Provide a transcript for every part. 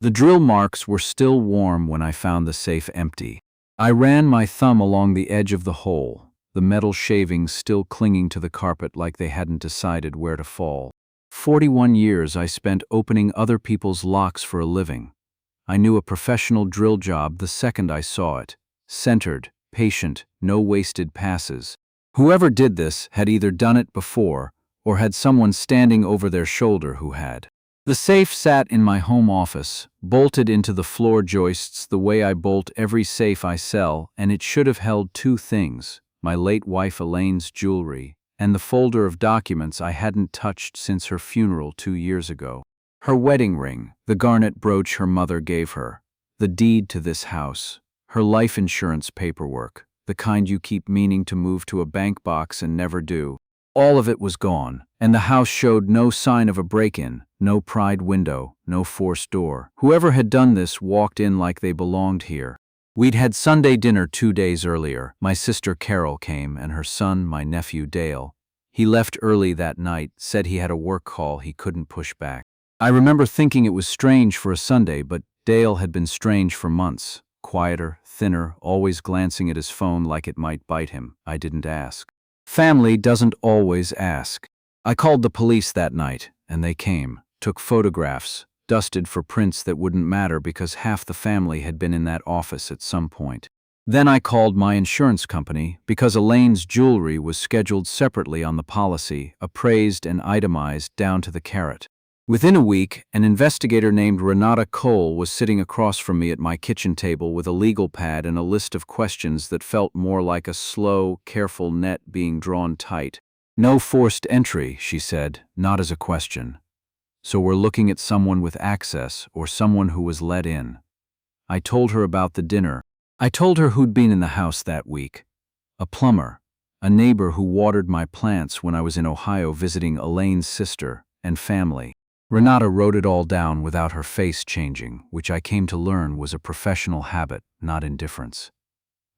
The drill marks were still warm when I found the safe empty. I ran my thumb along the edge of the hole, the metal shavings still clinging to the carpet like they hadn't decided where to fall. 41 years I spent opening other people's locks for a living. I knew a professional drill job the second I saw it. Centered, patient, no wasted passes. Whoever did this had either done it before or had someone standing over their shoulder who had. The safe sat in my home office, bolted into the floor joists the way I bolt every safe I sell, and it should have held two things: my late wife Elaine's jewelry and the folder of documents I hadn't touched since her funeral 2 years ago. Her wedding ring, the garnet brooch her mother gave her, the deed to this house, her life insurance paperwork, the kind you keep meaning to move to a bank box and never do. All of it was gone, and the house showed no sign of a break-in, no pried window, no forced door. Whoever had done this walked in like they belonged here. We'd had Sunday dinner 2 days earlier. My sister Carol came, and her son, my nephew Dale. He left early that night, said he had a work call he couldn't push back. I remember thinking it was strange for a Sunday, but Dale had been strange for months. Quieter, thinner, always glancing at his phone like it might bite him. I didn't ask. Family doesn't always ask. I called the police that night, and they came, took photographs, dusted for prints that wouldn't matter because half the family had been in that office at some point. Then I called my insurance company because Elaine's jewelry was scheduled separately on the policy, appraised and itemized down to the carat. Within a week, an investigator named Renata Cole was sitting across from me at my kitchen table with a legal pad and a list of questions that felt more like a slow, careful net being drawn tight. "No forced entry," she said, not as a question. "So we're looking at someone with access or someone who was let in." I told her about the dinner. I told her who'd been in the house that week. A plumber, a neighbor who watered my plants when I was in Ohio visiting Elaine's sister and family. Renata wrote it all down without her face changing, which I came to learn was a professional habit, not indifference.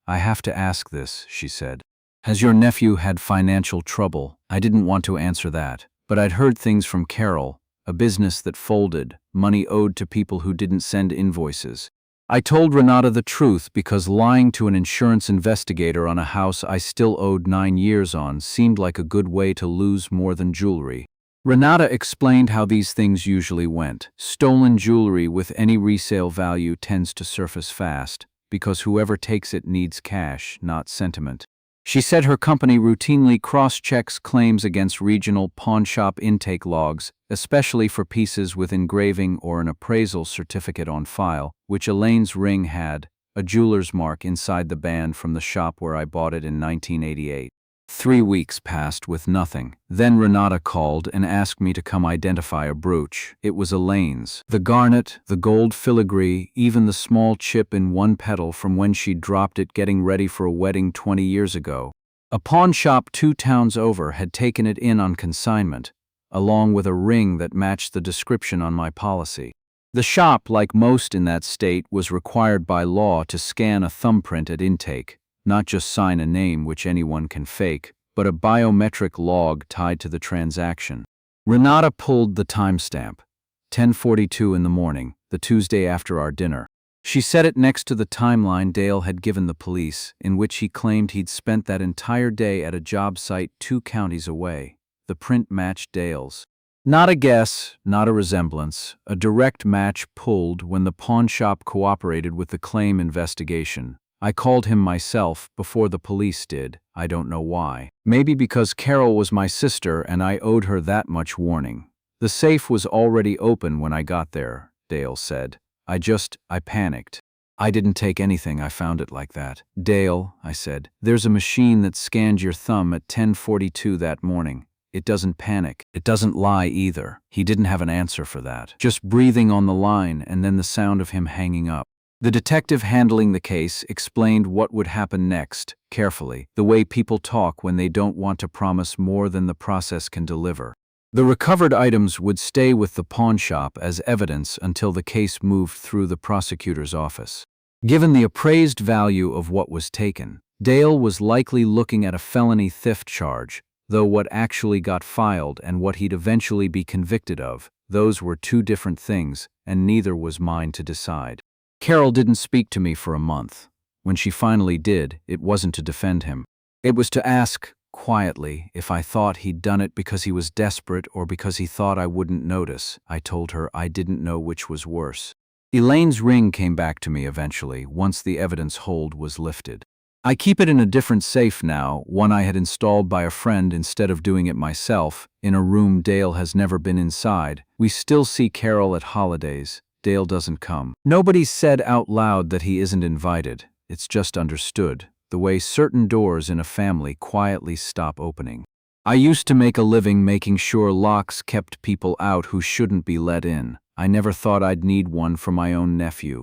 "I have to ask this," she said. "Has your nephew had financial trouble?" I didn't want to answer that, but I'd heard things from Carol, a business that folded, money owed to people who didn't send invoices. I told Renata the truth because lying to an insurance investigator on a house I still owed 9 years on seemed like a good way to lose more than jewelry. Renata explained how these things usually went. Stolen jewelry with any resale value tends to surface fast, because whoever takes it needs cash, not sentiment. She said her company routinely cross-checks claims against regional pawnshop intake logs, especially for pieces with engraving or an appraisal certificate on file, which Elaine's ring had, a jeweler's mark inside the band from the shop where I bought it in 1988. 3 weeks passed with nothing. Then Renata called and asked me to come identify a brooch. It was Elaine's. The garnet, the gold filigree, even the small chip in one petal from when she'd dropped it getting ready for a wedding 20 years ago. A pawn shop 2 towns over had taken it in on consignment, along with a ring that matched the description on my policy. The shop, like most in that state, was required by law to scan a thumbprint at intake. Not just sign a name which anyone can fake, but a biometric log tied to the transaction. Renata pulled the timestamp, 10:42 in the morning, the Tuesday after our dinner. She set it next to the timeline Dale had given the police, in which he claimed he'd spent that entire day at a job site 2 counties away. The print matched Dale's. Not a guess, not a resemblance, a direct match pulled when the pawn shop cooperated with the claim investigation. I called him myself before the police did. I don't know why. Maybe because Carol was my sister and I owed her that much warning. "The safe was already open when I got there," Dale said. I panicked. "I didn't take anything, I found it like that." "Dale," I said, "there's a machine that scanned your thumb at 10:42 that morning. It doesn't panic. It doesn't lie either." He didn't have an answer for that. Just breathing on the line and then the sound of him hanging up. The detective handling the case explained what would happen next, carefully, the way people talk when they don't want to promise more than the process can deliver. The recovered items would stay with the pawn shop as evidence until the case moved through the prosecutor's office. Given the appraised value of what was taken, Dale was likely looking at a felony theft charge, though what actually got filed and what he'd eventually be convicted of, Those were two different things, and neither was mine to decide. Carol didn't speak to me for a month. When she finally did, it wasn't to defend him. It was to ask, quietly, if I thought he'd done it because he was desperate or because he thought I wouldn't notice. I told her I didn't know which was worse. Elaine's ring came back to me eventually, once the evidence hold was lifted. I keep it in a different safe now, one I had installed by a friend instead of doing it myself, in a room Dale has never been inside. We still see Carol at holidays. Dale doesn't come. Nobody's said out loud that he isn't invited. It's just understood, the way certain doors in a family quietly stop opening. I used to make a living making sure locks kept people out who shouldn't be let in. I never thought I'd need one for my own nephew.